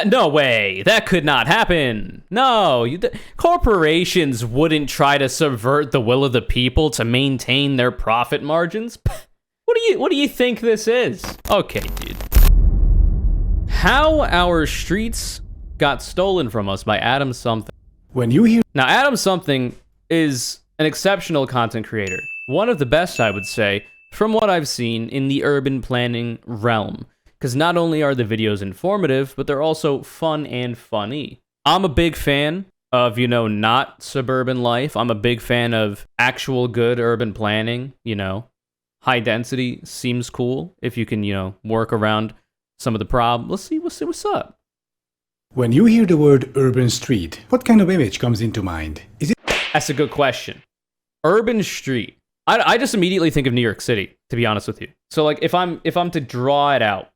No way. That could not happen. No, corporations wouldn't try to subvert the will of the people to maintain their profit margins. What do you think this is? Okay, dude. How our streets got stolen from us by Adam Something. When you hear... Now, Adam Something is an exceptional content creator. One of the best, I would say, from what I've seen in the urban planning realm. Because not only are the videos informative, but they're also fun and funny. I'm a big fan of, not suburban life. I'm a big fan of actual good urban planning, High density seems cool if you can, work around some of the problems. Let's see what's up. When you hear the word urban street, what kind of image comes into mind? Is it... That's a good question. Urban street. I just immediately think of New York City, to be honest with you. So like if I'm to draw it out,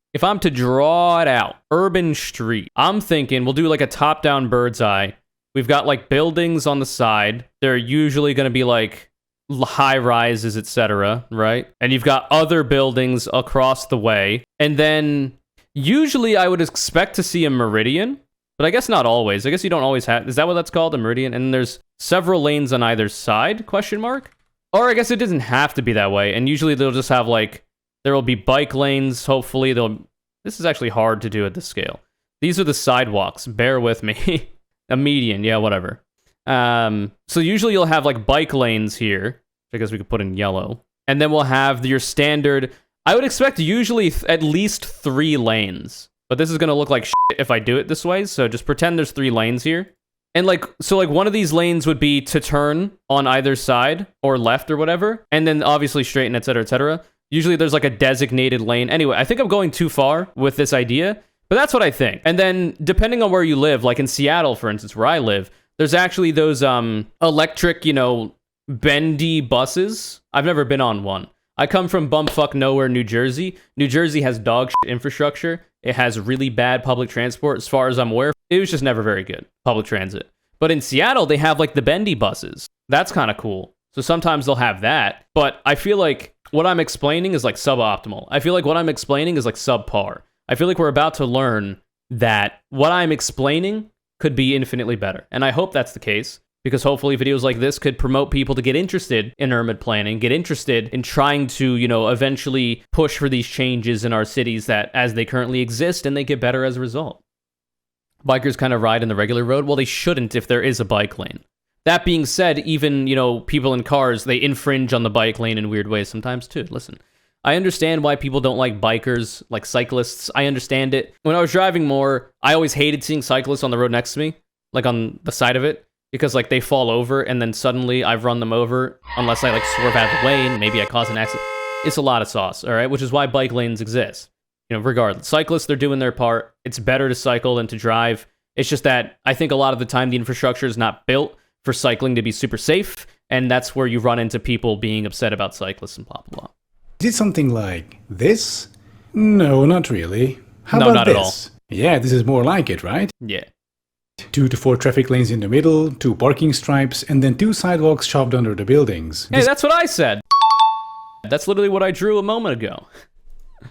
urban street, I'm thinking we'll do like a top-down bird's eye. We've got like buildings on the side. They're usually going to be like high rises, etc., right? And you've got other buildings across the way. And then usually I would expect to see a meridian, but I guess not always. I guess you don't always have. Is that what that's called, a meridian? And there's several lanes on either side, question mark? Or I guess it doesn't have to be that way. And usually they'll just have like, there will be bike lanes, hopefully. This is actually hard to do at this scale. These are the sidewalks, bear with me. A median, yeah, whatever. So usually you'll have like bike lanes here, which I guess we could put in yellow. And then we'll have your standard, I would expect usually at least 3 lanes. But this is going to look like shit if I do it this way, so just pretend there's 3 lanes here. And like, so like one of these lanes would be to turn on either side or left or whatever. And then obviously straighten, etc., etc. Usually there's like a designated lane. Anyway, I think I'm going too far with this idea, but that's what I think. And then depending on where you live, like in Seattle, for instance, where I live, there's actually those electric, bendy buses. I've never been on one. I come from bumfuck nowhere, New Jersey. New Jersey has dog shit infrastructure. It has really bad public transport, as far as I'm aware. It was just never very good, public transit. But in Seattle, they have like the bendy buses. That's kind of cool. So sometimes they'll have that. But I feel like what I'm explaining is like suboptimal. I feel like what I'm explaining is like subpar. I feel like we're about to learn that what I'm explaining could be infinitely better. And I hope that's the case, because hopefully videos like this could promote people to get interested in urban planning, get interested in trying to, eventually push for these changes in our cities that as they currently exist, and they get better as a result. Bikers kind of ride in the regular road. Well, they shouldn't if there is a bike lane. That being said, even, people in cars, they infringe on the bike lane in weird ways sometimes too. Listen, I understand why people don't like bikers, like cyclists. I understand it. When I was driving more, I always hated seeing cyclists on the road next to me, like on the side of it, because like they fall over and then suddenly I've run them over unless I like swerve out of the way and maybe I cause an accident. It's a lot of sauce, all right? Which is why bike lanes exist. Regardless. Cyclists, they're doing their part. It's better to cycle than to drive. It's just that I think a lot of the time the infrastructure is not built for cycling to be super safe, and that's where you run into people being upset about cyclists and blah, blah, blah. Is it something like this? No, not really. How No, about not this? at all. Yeah, this is more like it, right? Yeah. 2 to 4 traffic lanes in the middle, 2 parking stripes, and then 2 sidewalks shoved under the buildings. Hey, that's what I said. That's literally what I drew a moment ago.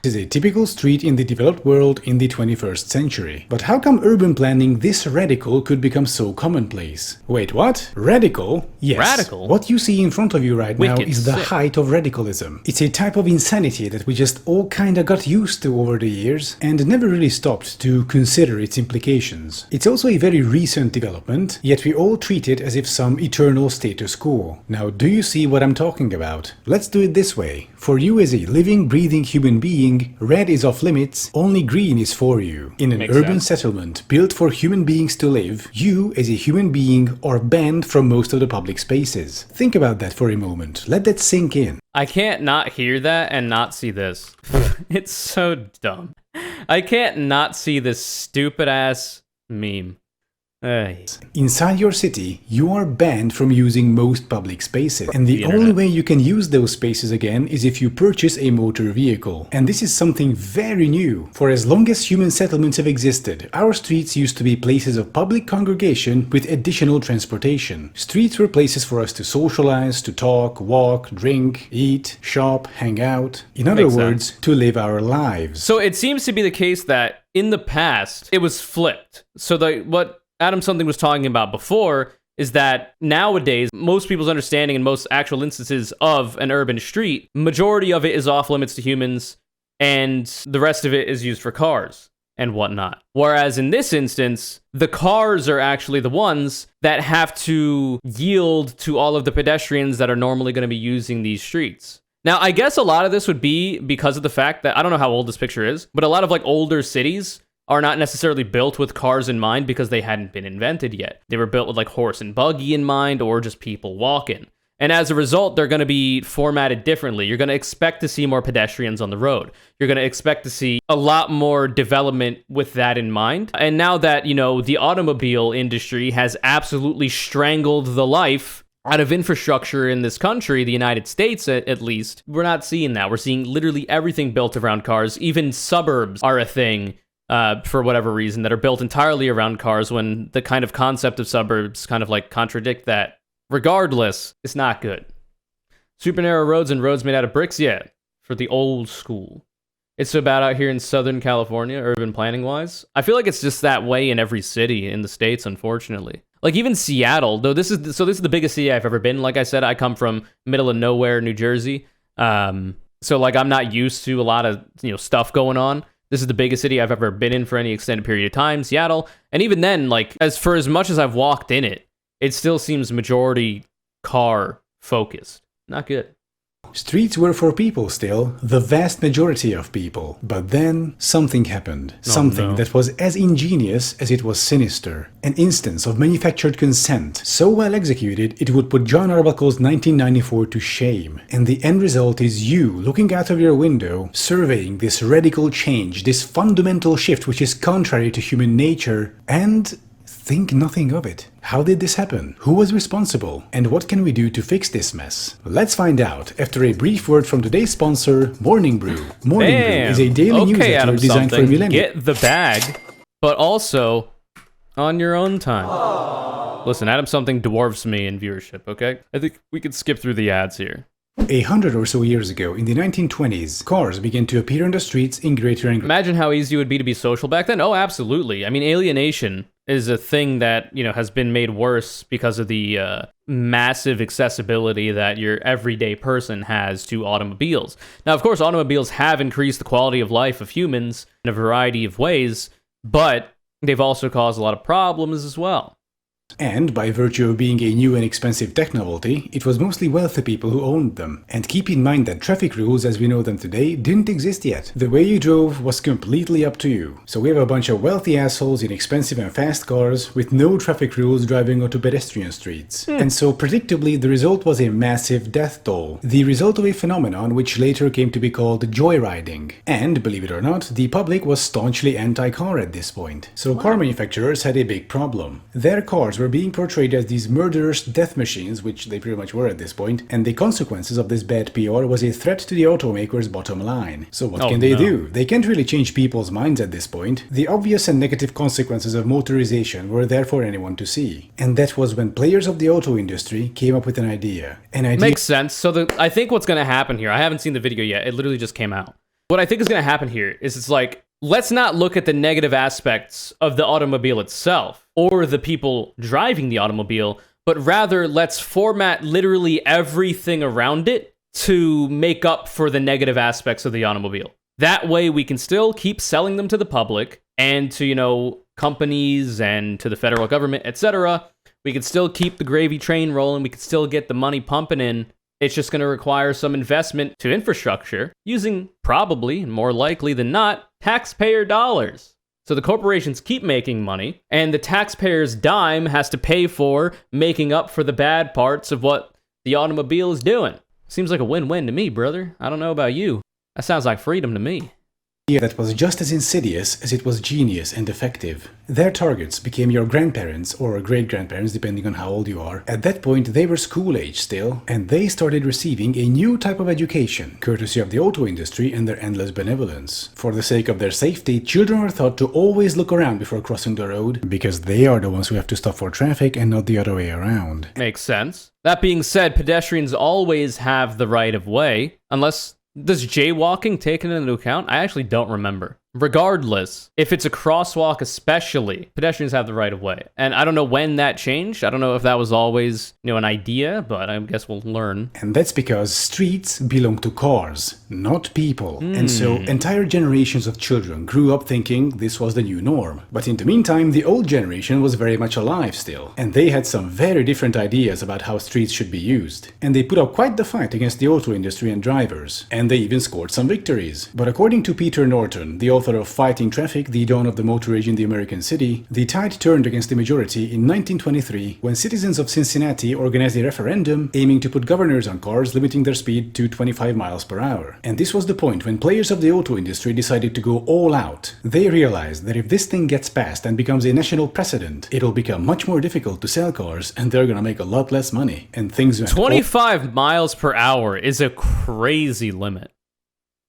This is a typical street in the developed world in the 21st century. But how come urban planning this radical could become so commonplace? Wait, what? Radical? Yes. Radical? What you see in front of you right now Wicked is the sick. height of radicalism. It's a type of insanity that we just all kinda got used to over the years and never really stopped to consider its implications. It's also a very recent development, yet we all treat it as if some eternal status quo. Now, do you see what I'm talking about? Let's do it this way. For you as a living, breathing human being, red is off limits, only green is for you. In an Makes urban sense. settlement built for human beings to live, you as a human being are banned from most of the public spaces. Think about that for a moment. Let that sink in. I can't not hear that and not see this. It's so dumb. I can't not see this stupid ass meme. Hey. Inside your city, you are banned from using most public spaces. And the The only internet. way you can use those spaces again is if you purchase a motor vehicle. And this is something very new. For as long as human settlements have existed, our streets used to be places of public congregation with additional transportation. Streets were places for us to socialize, to talk, walk, drink, eat, shop, hang out. In other Makes words, to live our lives. So it seems to be the case that in the past, it was flipped. So what Adam Something was talking about before is that nowadays, most people's understanding in most actual instances of an urban street, majority of it is off limits to humans, and the rest of it is used for cars and whatnot. Whereas in this instance, the cars are actually the ones that have to yield to all of the pedestrians that are normally going to be using these streets. Now, I guess a lot of this would be because of the fact that, I don't know how old this picture is, but a lot of like older cities are not necessarily built with cars in mind because they hadn't been invented yet. They were built with like horse and buggy in mind or just people walking. And as a result, they're going to be formatted differently. You're going to expect to see more pedestrians on the road. You're going to expect to see a lot more development with that in mind. And now that, you know, the automobile industry has absolutely strangled the life out of infrastructure in this country, the United States at least, we're not seeing that. We're seeing literally everything built around cars. Even suburbs are a thing for whatever reason that are built entirely around cars, when the kind of concept of suburbs kind of like contradict that. Regardless, it's not good. Super narrow roads and roads made out of bricks, yeah, for the old school. It's so bad out here in Southern California, urban planning wise. I feel like it's just that way in every city in the States, unfortunately. Like even Seattle, though this is the biggest city I've ever been. Like I said, I come from middle of nowhere, New Jersey. So like I'm not used to a lot of, you know, stuff going on. This is the biggest city I've ever been in for any extended period of time, Seattle. And even then, like as much as I've walked in it, it still seems majority car focused. Not good. Streets were for people still, the vast majority of people. But then something happened. Something that was as ingenious as it was sinister. An instance of manufactured consent, so well executed it would put John Arbuckle's 1994 to shame. And the end result is you looking out of your window, surveying this radical change, this fundamental shift which is contrary to human nature, and think nothing of it. How did this happen? Who was responsible? And what can we do to fix this mess? Let's find out after a brief word from today's sponsor, Morning Brew. Morning Brew is a daily newsletter designed for millennials. Get the bag, but also on your own time. Aww. Listen, Adam Something dwarfs me in viewership, okay? I think we could skip through the ads here. 100 or so years ago, in the 1920s, cars began to appear on the streets in greater and greater. Imagine how easy it would be to be social back then. Oh, absolutely. I mean, alienation is a thing that, you know, has been made worse because of the massive accessibility that your everyday person has to automobiles. Now, of course, automobiles have increased the quality of life of humans in a variety of ways, but they've also caused a lot of problems as well. And by virtue of being a new and expensive tech novelty, it was mostly wealthy people who owned them. And keep in mind that traffic rules as we know them today didn't exist yet. The way you drove was completely up to you. So we have a bunch of wealthy assholes in expensive and fast cars with no traffic rules driving onto pedestrian streets. And so predictably the result was a massive death toll. The result of a phenomenon which later came to be called joyriding. And believe it or not, the public was staunchly anti-car at this point. So car manufacturers had a big problem. Their cars were being portrayed as these murderous death machines, which they pretty much were at this point, and the consequences of this bad PR was a threat to the automaker's bottom line. So what can they do? They can't really change people's minds at this point. The obvious and negative consequences of motorization were there for anyone to see. And that was when players of the auto industry came up with an idea. Makes sense. So I think what's going to happen here, I haven't seen the video yet, it literally just came out. What I think is going to happen here is it's like, let's not look at the negative aspects of the automobile itself or the people driving the automobile, but rather let's format literally everything around it to make up for the negative aspects of the automobile. That way we can still keep selling them to the public and to, you know, companies and to the federal government, etc. We can still keep the gravy train rolling. We can still get the money pumping in. It's just going to require some investment to infrastructure using probably, more likely than not, taxpayer dollars. So the corporations keep making money, and the taxpayer's dime has to pay for making up for the bad parts of what the automobile is doing. Seems like a win-win to me, brother. I don't know about you. That sounds like freedom to me. Yeah, that was just as insidious as it was genius and effective. Their targets became your grandparents or great-grandparents, depending on how old you are. At that point, they were school age still, and they started receiving a new type of education, courtesy of the auto industry and their endless benevolence. For the sake of their safety, children are taught to always look around before crossing the road, because they are the ones who have to stop for traffic and not the other way around. Makes sense. That being said, pedestrians always have the right of way, unless... Does jaywalking take it into account? I actually don't remember. regardless, if it's a crosswalk especially, pedestrians have the right of way. And I don't know when that changed. I don't know if that was always, an idea, but I guess we'll learn. And that's because streets belong to cars, not people. And so entire generations of children grew up thinking this was the new norm. But in the meantime, the old generation was very much alive still. And they had some very different ideas about how streets should be used. And they put up quite the fight against the auto industry and drivers. And they even scored some victories. But according to Peter Norton, the author of Fighting Traffic, The Dawn of the Motor Age in the American City, the tide turned against the majority in 1923 when citizens of Cincinnati organized a referendum aiming to put governors on cars limiting their speed to 25 miles per hour. And this was the point when players of the auto industry decided to go all out. They realized that if this thing gets passed and becomes a national precedent, it'll become much more difficult to sell cars and they're gonna make a lot less money. And things went 25 miles per hour is a crazy limit.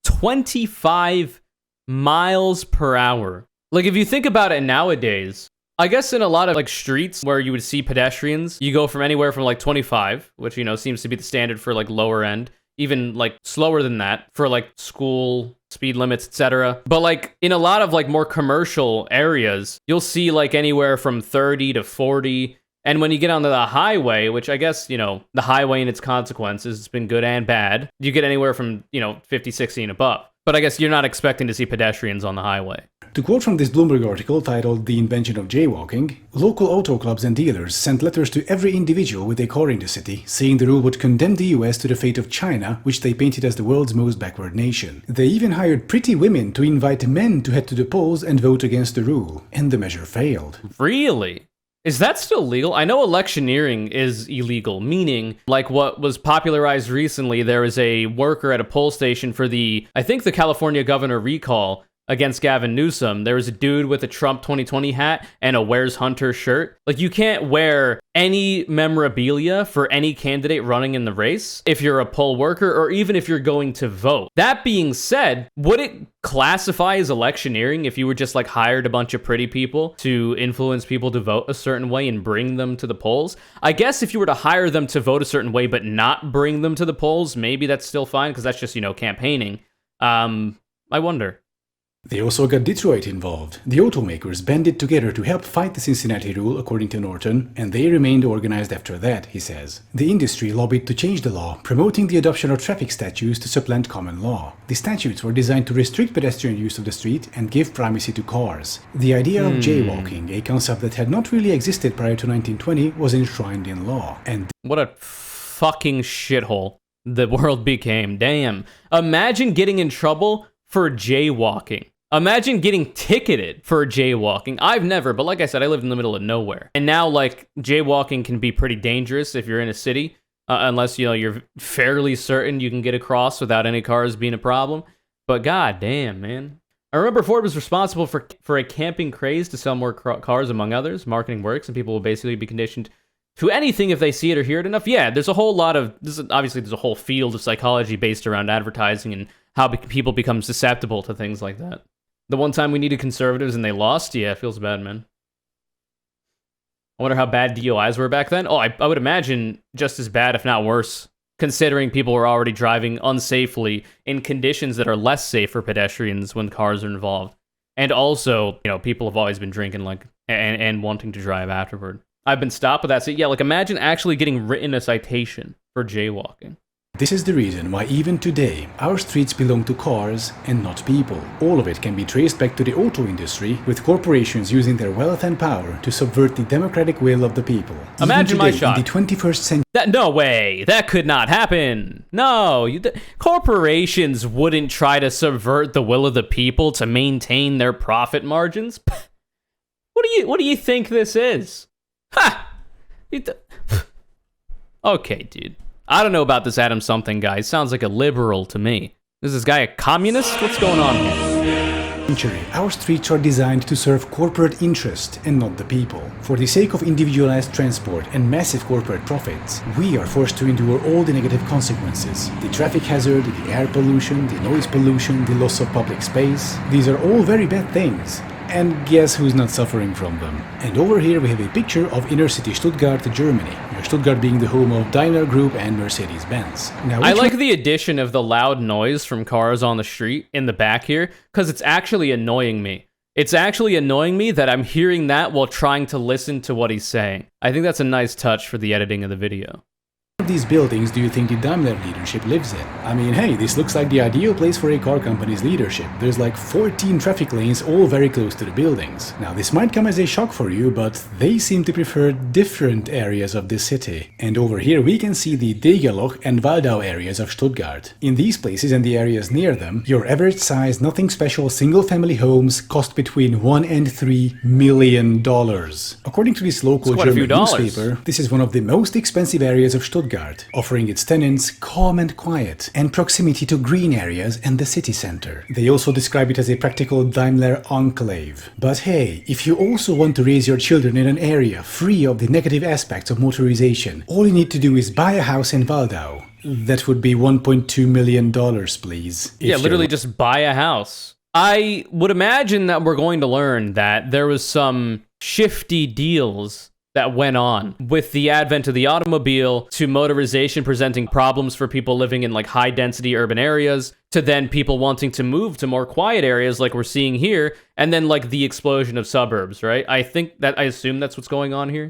25 miles per hour. Like, if you think about it nowadays, I guess in a lot of streets where you would see pedestrians, you go from anywhere from 25, which seems to be the standard for lower end, even slower than that for school speed limits, etc. But in a lot of more commercial areas, you'll see anywhere from 30 to 40. And when you get onto the highway, which I guess, the highway and its consequences has been good and bad, you get anywhere from, 50, 60 and above. But I guess you're not expecting to see pedestrians on the highway. To quote from this Bloomberg article titled The Invention of Jaywalking, local auto clubs and dealers sent letters to every individual with a car in the city, saying the rule would condemn the US to the fate of China, which they painted as the world's most backward nation. They even hired pretty women to invite men to head to the polls and vote against the rule, and the measure failed. Really? Is that still legal? I know electioneering is illegal, meaning, what was popularized recently, there was a worker at a poll station for I think the California governor recall against Gavin Newsom. There was a dude with a Trump 2020 hat and a Where's Hunter shirt. You can't wear any memorabilia for any candidate running in the race if you're a poll worker or even if you're going to vote. That being said, would it classify as electioneering if you were just hired a bunch of pretty people to influence people to vote a certain way and bring them to the polls? I guess if you were to hire them to vote a certain way but not bring them to the polls, maybe that's still fine because that's just, campaigning. I wonder. They also got Detroit involved. The automakers banded together to help fight the Cincinnati rule, according to Norton, and they remained organized after that, he says. The industry lobbied to change the law, promoting the adoption of traffic statutes to supplant common law. The statutes were designed to restrict pedestrian use of the street and give primacy to cars. The idea of jaywalking, a concept that had not really existed prior to 1920, was enshrined in law. And what a fucking shithole the world became. Damn. Imagine getting in trouble for jaywalking. Imagine getting ticketed for jaywalking. I've never, but like I said, I lived in the middle of nowhere. And now, jaywalking can be pretty dangerous if you're in a city, unless, you're fairly certain you can get across without any cars being a problem. But god damn, man. I remember Ford was responsible for a camping craze to sell more cars, among others. Marketing works, and people will basically be conditioned to anything if they see it or hear it enough. Yeah, there's a whole lot of, obviously there's a whole field of psychology based around advertising and how people become susceptible to things like that. The one time we needed conservatives and they lost, yeah, it feels bad, man. I wonder how bad DUIs were back then. Oh, I would imagine just as bad, if not worse, considering people were already driving unsafely in conditions that are less safe for pedestrians when cars are involved. And also, people have always been drinking, and wanting to drive afterward. I've been stopped with that. So yeah, imagine actually getting written a citation for jaywalking. This is the reason why even today, our streets belong to cars and not people. All of it can be traced back to the auto industry, with corporations using their wealth and power to subvert the democratic will of the people. Imagine even my today, shot. In the 21st century. No way. That could not happen. No. Corporations wouldn't try to subvert the will of the people to maintain their profit margins. What do you think this is? Ha! Okay, dude. I don't know about this Adam something guy. Sounds like a liberal to me. Is this guy a communist? What's going on here? Our streets are designed to serve corporate interest and not the people. For the sake of individualized transport and massive corporate profits, we are forced to endure all the negative consequences. The traffic hazard, the air pollution, the noise pollution, the loss of public space. These are all very bad things. And guess who's not suffering from them? And over here we have a picture of inner city Stuttgart, Germany, where Stuttgart being the home of Daimler Group and Mercedes-Benz. Now, I like the addition of the loud noise from cars on the street in the back here, because it's actually annoying me. It's actually annoying me that I'm hearing that while trying to listen to what he's saying. I think that's a nice touch for the editing of the video. Of these buildings do you think the Daimler leadership lives in? I mean, hey, this looks like the ideal place for a car company's leadership. There's like 14 traffic lanes all very close to the buildings. Now, this might come as a shock for you, but they seem to prefer different areas of the city. And over here we can see the Degerloch and Waldau areas of Stuttgart. In these places and the areas near them, your average size, nothing special single-family homes cost between $1 and $3 million. According to this local German newspaper, this is one of the most expensive areas of Stuttgart, offering its tenants calm and quiet and proximity to green areas and the city center. They also describe it as a practical Daimler enclave. But hey, if you also want to raise your children in an area free of the negative aspects of motorization, all you need to do is buy a house in Waldau. That would be $1.2 million, please. Yeah, literally just buy a house. I would imagine that we're going to learn that there was some shifty deals that went on with the advent of the automobile, to motorization presenting problems for people living in like high density urban areas, to then people wanting to move to more quiet areas like we're seeing here, and then like the explosion of suburbs, right? I assume that's what's going on here.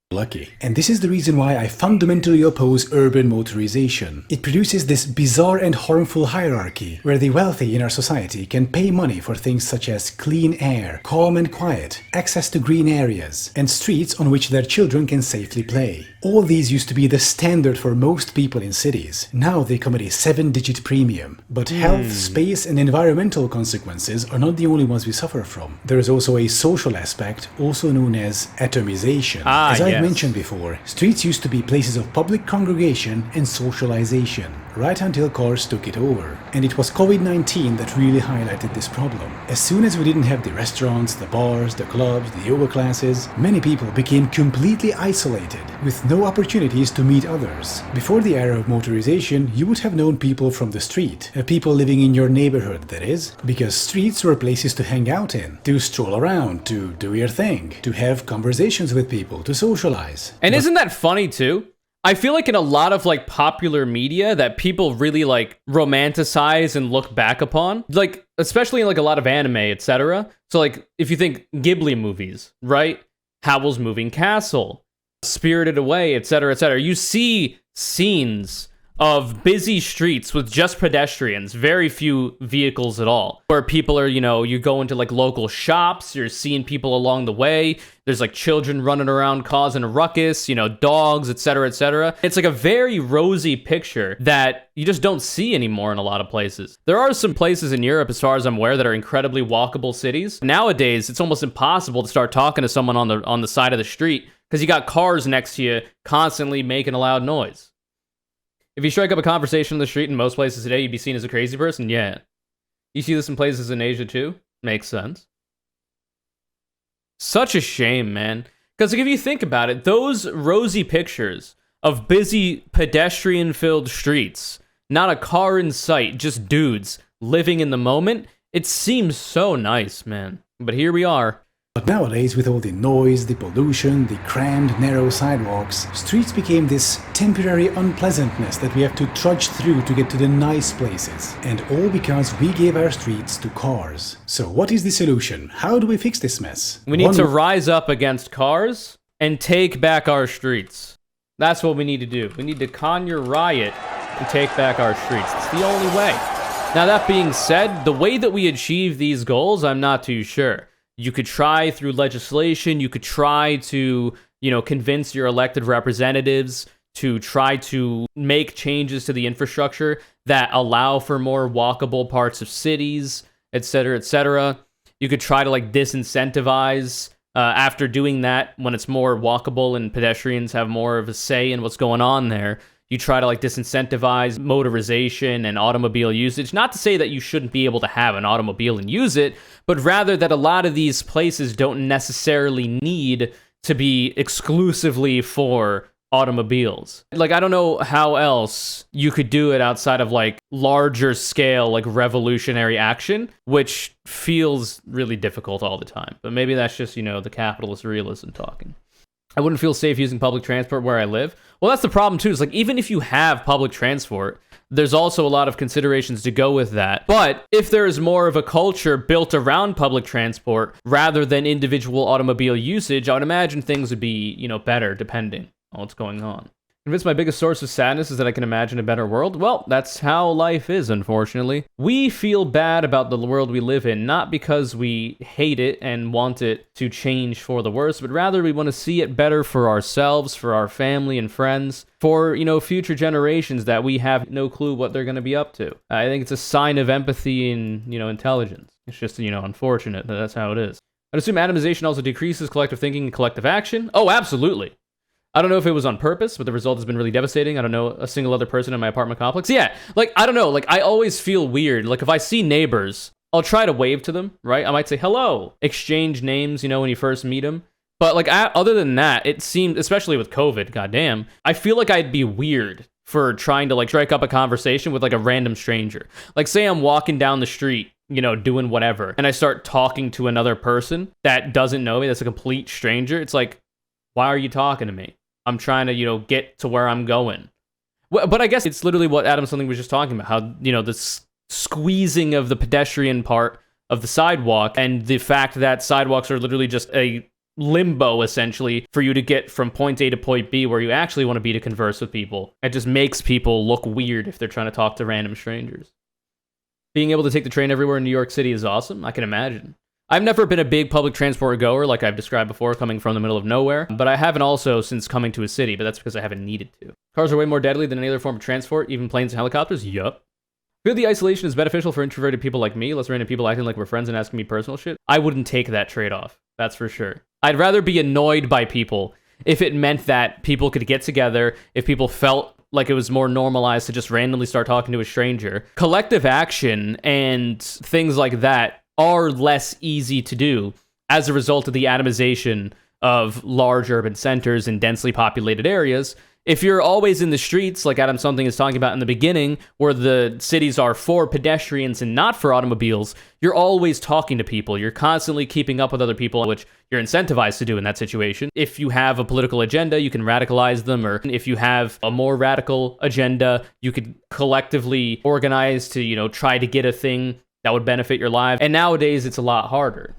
Lucky. And this is the reason why I fundamentally oppose urban motorization. It produces this bizarre and harmful hierarchy, where the wealthy in our society can pay money for things such as clean air, calm and quiet, access to green areas, and streets on which their children can safely play. All these used to be the standard for most people in cities. Now they come at a 7-digit premium. But health, space, and environmental consequences are not the only ones we suffer from. There is also a social aspect, also known as atomization. As I mentioned before, streets used to be places of public congregation and socialization, right until cars took it over. And it was COVID-19 that really highlighted this problem. As soon as we didn't have the restaurants, the bars, the clubs, the yoga classes, many people became completely isolated, with no opportunities to meet others. Before the era of motorization, you would have known people from the street, people living in your neighborhood, that is, because streets were places to hang out in, to stroll around, to do your thing, to have conversations with people, to socialize. And isn't that funny too? I feel like in a lot of like popular media that people really like romanticize and look back upon, like especially in like a lot of anime, etc. So like if you think Ghibli movies, right? Howl's Moving Castle, Spirited Away, etc., you see scenes of busy streets with just pedestrians, very few vehicles at all, where people are, you go into like local shops, you're seeing people along the way, there's like children running around causing a ruckus, dogs, etc. It's like a very rosy picture that you just don't see anymore in a lot of places. There are some places in Europe, as far as I'm aware, that are incredibly walkable cities. Nowadays, it's almost impossible to start talking to someone on the side of the street because you got cars next to you constantly making a loud noise. If you strike up a conversation on the street in most places today, you'd be seen as a crazy person? Yeah. You see this in places in Asia too? Makes sense. Such a shame, man. Because like, if you think about it, those rosy pictures of busy pedestrian-filled streets, not a car in sight, just dudes living in the moment, it seems so nice, man. But here we are. But nowadays, with all the noise, the pollution, the crammed, narrow sidewalks, streets became this temporary unpleasantness that we have to trudge through to get to the nice places. And all because we gave our streets to cars. So what is the solution? How do we fix this mess? We need to rise up against cars and take back our streets. That's what we need to do. We need to conure riot and take back our streets. It's the only way. Now, that being said, the way that we achieve these goals, I'm not too sure. You could try through legislation, you could try to, convince your elected representatives to try to make changes to the infrastructure that allow for more walkable parts of cities, etc. You could try to disincentivize after doing that when it's more walkable and pedestrians have more of a say in what's going on there. You try to disincentivize motorization and automobile usage. Not to say that you shouldn't be able to have an automobile and use it, but rather that a lot of these places don't necessarily need to be exclusively for automobiles. Like, I don't know how else you could do it outside of like larger scale, like revolutionary action, which feels really difficult all the time. But maybe that's just, the capitalist realism talking. I wouldn't feel safe using public transport where I live. Well, that's the problem too. It's like, even if you have public transport, there's also a lot of considerations to go with that. But if there's more of a culture built around public transport rather than individual automobile usage, I would imagine things would be, better depending on what's going on. Convinced my biggest source of sadness is that I can imagine a better world? Well, that's how life is, unfortunately. We feel bad about the world we live in, not because we hate it and want it to change for the worse, but rather we want to see it better for ourselves, for our family and friends, for, future generations that we have no clue what they're going to be up to. I think it's a sign of empathy and, intelligence. It's just, unfortunate that that's how it is. I'd assume atomization also decreases collective thinking and collective action. Oh, absolutely. I don't know if it was on purpose, but the result has been really devastating. I don't know a single other person in my apartment complex. Yeah, I don't know. I always feel weird. If I see neighbors, I'll try to wave to them, right? I might say hello, exchange names, when you first meet them. But other than that, it seemed, especially with COVID, goddamn, I feel like I'd be weird for trying to strike up a conversation with a random stranger. Say I'm walking down the street, doing whatever, and I start talking to another person that doesn't know me, that's a complete stranger. It's like, why are you talking to me? I'm trying to, get to where I'm going. But I guess it's literally what Adam something was just talking about, how, the squeezing of the pedestrian part of the sidewalk and the fact that sidewalks are literally just a limbo, essentially, for you to get from point A to point B where you actually want to be to converse with people. It just makes people look weird if they're trying to talk to random strangers. Being able to take the train everywhere in New York City is awesome. I can imagine. I've never been a big public transport goer, like I've described before, coming from the middle of nowhere, but I haven't also since coming to a city, but that's because I haven't needed to. Cars are way more deadly than any other form of transport, even planes and helicopters? Yup. Feel the isolation is beneficial for introverted people like me, less random people acting like we're friends and asking me personal shit? I wouldn't take that trade-off, that's for sure. I'd rather be annoyed by people if it meant that people could get together, if people felt like it was more normalized to just randomly start talking to a stranger. Collective action and things like that are less easy to do as a result of the atomization of large urban centers and densely populated areas. If you're always in the streets, like Adam Something is talking about in the beginning, where the cities are for pedestrians and not for automobiles, you're always talking to people. You're constantly keeping up with other people, which you're incentivized to do in that situation. If you have a political agenda, you can radicalize them, or if you have a more radical agenda, you could collectively organize to, try to get a thing that would benefit your life. And nowadays, it's a lot harder.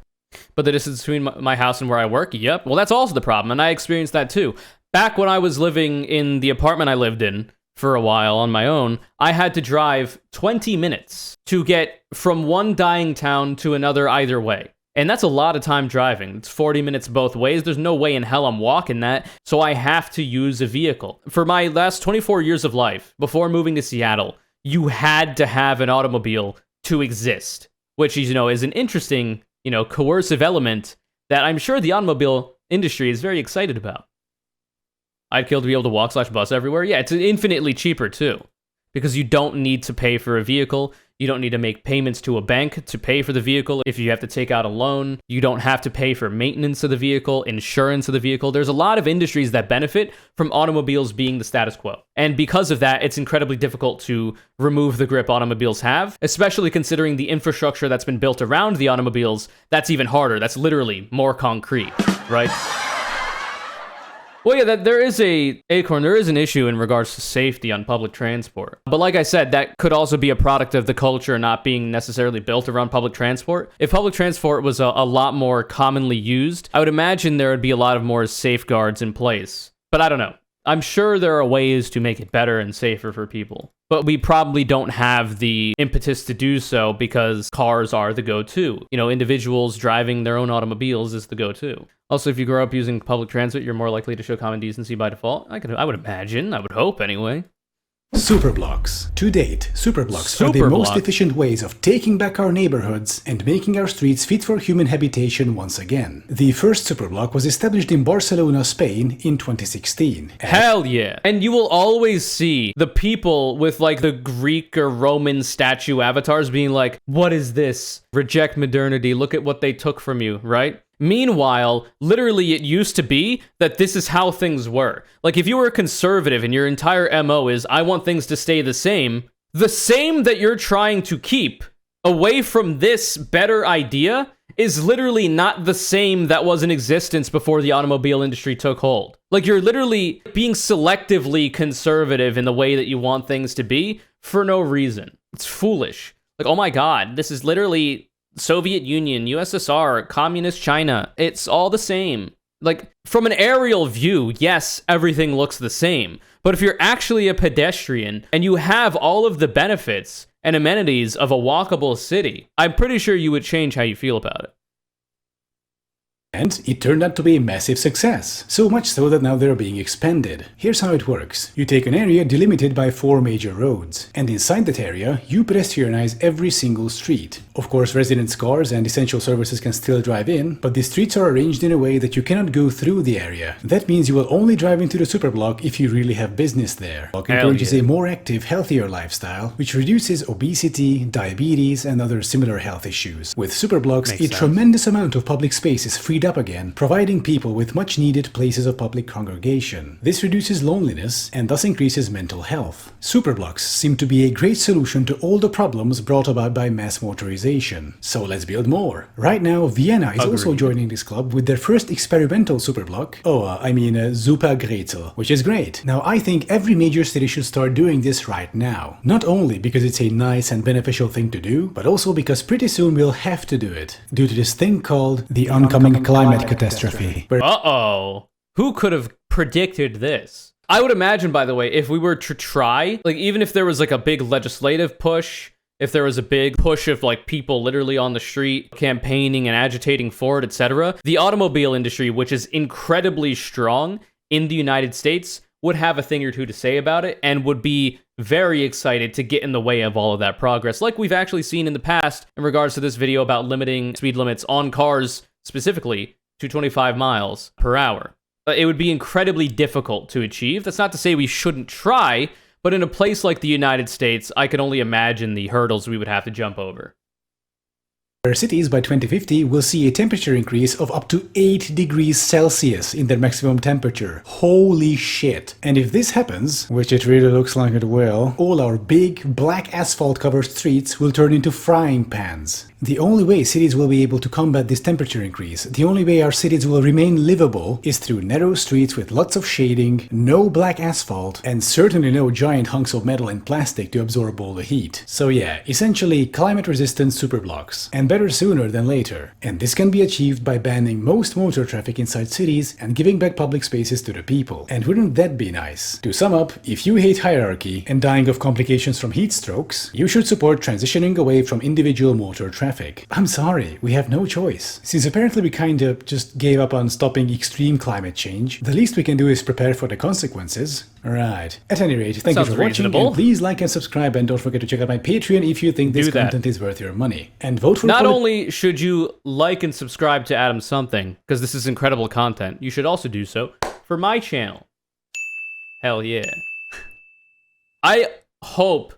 But the distance between my house and where I work, yep. Well, that's also the problem, and I experienced that too. Back when I was living in the apartment I lived in for a while on my own, I had to drive 20 minutes to get from one dying town to another either way. And that's a lot of time driving. It's 40 minutes both ways. There's no way in hell I'm walking that, so I have to use a vehicle. For my last 24 years of life, before moving to Seattle, you had to have an automobile to exist, which is, is an interesting, coercive element that I'm sure the automobile industry is very excited about. I'd kill to be able to walk/bus everywhere. Yeah, it's infinitely cheaper too, because you don't need to pay for a vehicle. You don't need to make payments to a bank to pay for the vehicle. If you have to take out a loan, you don't have to pay for maintenance of the vehicle, insurance of the vehicle. There's a lot of industries that benefit from automobiles being the status quo. And because of that, it's incredibly difficult to remove the grip automobiles have, especially considering the infrastructure that's been built around the automobiles. That's even harder. That's literally more concrete, right? Well, yeah, there is there is an issue in regards to safety on public transport. But like I said, that could also be a product of the culture not being necessarily built around public transport. If public transport was a lot more commonly used, I would imagine there would be a lot of more safeguards in place. But I don't know. I'm sure there are ways to make it better and safer for people. But we probably don't have the impetus to do so because cars are the go-to. Individuals driving their own automobiles is the go-to. Also, if you grow up using public transit, you're more likely to show common decency by default. I would imagine. I would hope, anyway. Superblocks. To date, Superblocks are the most efficient ways of taking back our neighborhoods and making our streets fit for human habitation once again. The first Superblock was established in Barcelona, Spain in 2016. Hell yeah! And you will always see the people with the Greek or Roman statue avatars being like, what is this? Reject modernity, look at what they took from you, right? Meanwhile, literally it used to be that this is how things were. Like if you were a conservative and your entire MO is, I want things to stay the same that you're trying to keep away from this better idea is literally not the same that was in existence before the automobile industry took hold. Like you're literally being selectively conservative in the way that you want things to be for no reason. It's foolish. Like, oh my God, this is literally Soviet Union, USSR, communist China. It's all the same. Like from an aerial view, yes, everything looks the same. But if you're actually a pedestrian and you have all of the benefits and amenities of a walkable city, I'm pretty sure you would change how you feel about it. And it turned out to be a massive success, so much so that now they're being expanded. Here's how it works. You take an area delimited by 4 major roads, and inside that area, you pedestrianize every single street. Of course, residents' cars and essential services can still drive in, but the streets are arranged in a way that you cannot go through the area. That means you will only drive into the superblock if you really have business there. It encourages a more active, healthier lifestyle, which reduces obesity, diabetes, and other similar health issues. With superblocks, a tremendous amount of public space is freed up again, providing people with much needed places of public congregation. This reduces loneliness and thus increases mental health. Superblocks seem to be a great solution to all the problems brought about by mass motorization. So let's build more. Right now, Vienna is also joining this club with their first experimental superblock. Supergrätel, which is great. Now I think every major city should start doing this right now. Not only because it's a nice and beneficial thing to do, but also because pretty soon we'll have to do it, due to this thing called the oncoming climate catastrophe. Uh-oh. Who could have predicted this? I would imagine, by the way, if we were to try, like even if there was like a big legislative push, if there was a big push of like people literally on the street campaigning and agitating for it, etc., the automobile industry, which is incredibly strong in the United States, would have a thing or two to say about it and would be very excited to get in the way of all of that progress, like we've actually seen in the past in regards to this video about limiting speed limits on cars specifically to 25 miles per hour. It would be incredibly difficult to achieve. That's not to say we shouldn't try, but in a place like the United States, I can only imagine the hurdles we would have to jump over. Cities by 2050 will see a temperature increase of up to 8 degrees Celsius in their maximum temperature. Holy shit. And if this happens, which it really looks like it will, all our big, black asphalt-covered streets will turn into frying pans. The only way cities will be able to combat this temperature increase, the only way our cities will remain livable, is through narrow streets with lots of shading, no black asphalt, and certainly no giant hunks of metal and plastic to absorb all the heat. So yeah, essentially climate-resistant superblocks. And better sooner than later. And this can be achieved by banning most motor traffic inside cities and giving back public spaces to the people. And wouldn't that be nice? To sum up, if you hate hierarchy and dying of complications from heat strokes, you should support transitioning away from individual motor traffic. I'm sorry, we have no choice. Since apparently we kinda just gave up on stopping extreme climate change, the least we can do is prepare for the consequences. Right. At any rate, thank you for watching, and please like and subscribe, and don't forget to check out my Patreon if you think this content is worth your money. And vote for Not only should you like and subscribe to Adam Something, because this is incredible content, you should also do so for my channel. Hell yeah. I hope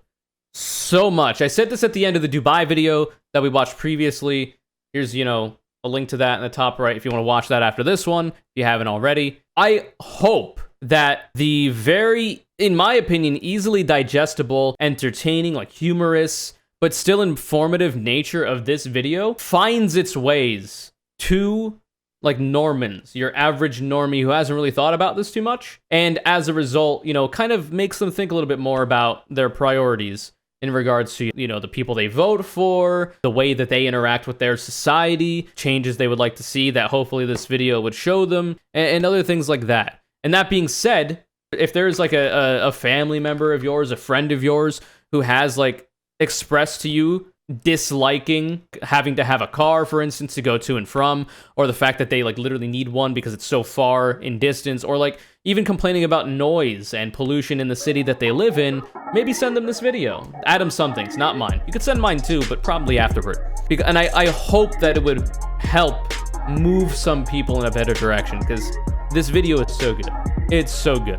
so much. I said this at the end of the Dubai video that we watched previously. Here's, you know, a link to that in the top right if you want to watch that after this one, if you haven't already. I hope that the very, in my opinion, easily digestible, entertaining, like humorous, but still informative nature of this video finds its ways to like Normans, your average normie who hasn't really thought about this too much. And as a result, you know, kind of makes them think a little bit more about their priorities in regards to, you know, the people they vote for, the way that they interact with their society, changes they would like to see that hopefully this video would show them, and other things like that. And that being said, if there's like a family member of yours, a friend of yours, who has like expressed to you disliking having to have a car, for instance, to go to and from, or the fact that they like literally need one because it's so far in distance, or like even complaining about noise and pollution in the city that they live in, maybe send them this video. Adam Something's, not mine. You could send mine too, but probably afterward. And I hope that it would help move some people in a better direction, because this video is so good. It's so good.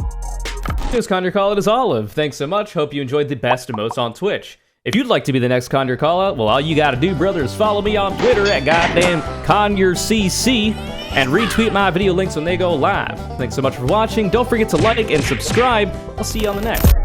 Here's Conure, call it as Olive. Thanks so much. Hope you enjoyed the best emotes on Twitch. If you'd like to be the next Conure callout, well, all you gotta do, brother, is follow me on Twitter at goddamn ConureCC and retweet my video links when they go live. Thanks so much for watching. Don't forget to like and subscribe. I'll see you on the next.